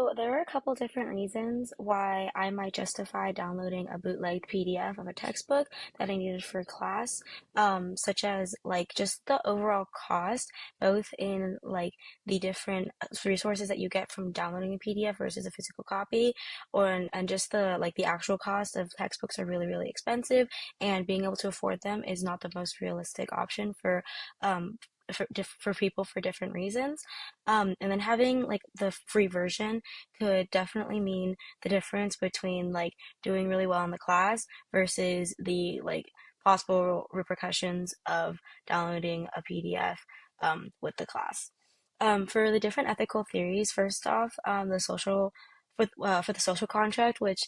So there are a couple different reasons why I might justify downloading a bootleg PDF of a textbook that I needed for class, such as like just the overall cost, both in like the different resources that you get from downloading a PDF versus a physical copy, and just the like the actual cost of textbooks are really, really expensive, and being able to afford them is not the most realistic option um for people for different reasons. And then having like the free version could definitely mean the difference between like doing really well in the class versus the like possible repercussions of downloading a PDF with the class. For the different ethical theories, first off, for the social contract, which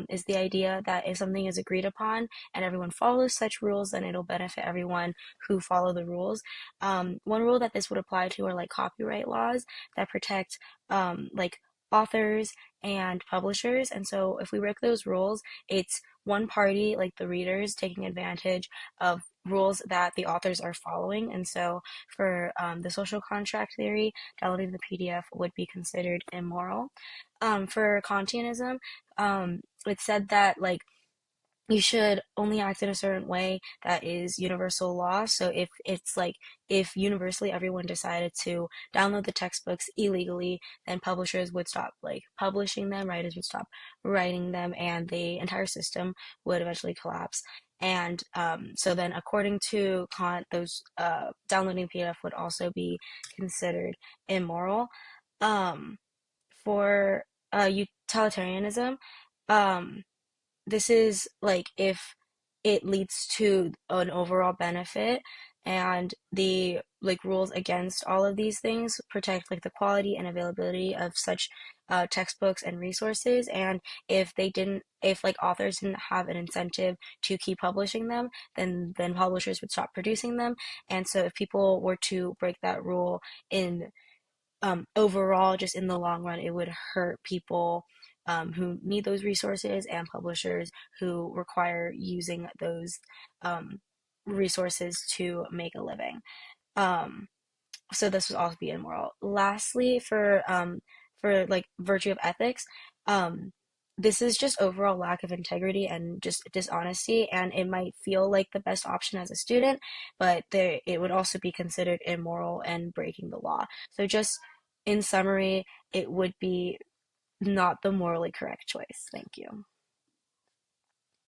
is the idea that if something is agreed upon and everyone follows such rules, then it'll benefit everyone who follow the rules. One rule that this would apply to are like copyright laws that protect like authors and publishers. And so if we break those rules, it's one party, like the readers, taking advantage of rules that the authors are following. And so for the social contract theory, downloading the PDF would be considered immoral. For Kantianism, it said that like you should only act in a certain way that is universal law. So if it's like if universally everyone decided to download the textbooks illegally, then publishers would stop like publishing them, writers would stop writing them, and the entire system would eventually collapse. And so then, according to Kant, those downloading PDF would also be considered immoral. Um, for utilitarianism, um, this is like if it leads to an overall benefit, and the like rules against all of these things protect like the quality and availability of such textbooks and resources. And if like authors didn't have an incentive to keep publishing them, then publishers would stop producing them. And so if people were to break that rule in overall, just in the long run, it would hurt people who need those resources and publishers who require using those um, resources to make a living. Um, so this would also be immoral. Lastly, for like virtue of ethics, um, this is just overall lack of integrity and just dishonesty, and it might feel like the best option as a student, but there it would also be considered immoral and breaking the law. So just in summary, it would be not the morally correct choice. Thank you.